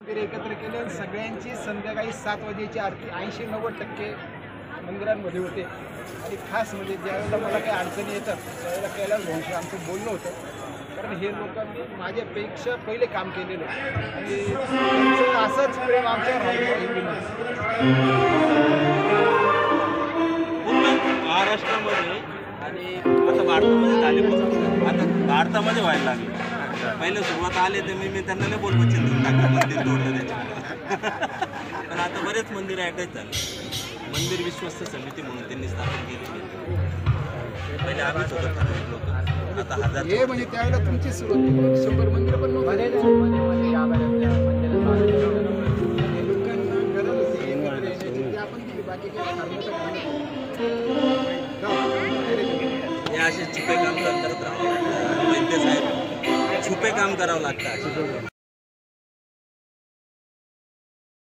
एकत्र केले सगळ्यांची संध्याकाळी 7 वाजेची आरती 80-90% मंदिरांमध्ये होते आणि खास म्हणजे ज्यावेळेला मला काही अडचणी येतात त्यावेळेला कैलास भाऊंशी आमचं बोलणं होतं कारण हे लोकांनी माझ्यापेक्षा पहिले काम केलेलं आणि त्यांचं असंच प्रेम आमच्यावर राहिलं महाराष्ट्रामध्ये आणि आता भारतामध्ये झाले आता भारतामध्ये व्हायला लागले पहिले सुरुवात आले तर मी त्यांना नाही बोलतो चिंतून टाकलं मंदिर तोडलं त्याच्यामुळे पण आता बरेच मंदिर ॲटॅच झाले मंदिर विश्वस्त समिती म्हणून त्यांनी स्थापन केली पहिले आम्हीच होतो लोक आता 1000 हे म्हणजे त्यावेळेला तुमची सुरुवात 100 मंदिर पण लोकांना गरज होती एकत्र येण्याची ते आपण दिली बाकी काही हे असे छुपे काम करत राहावं लागतं वैद्य साहेब छुपे काम करावं लागतं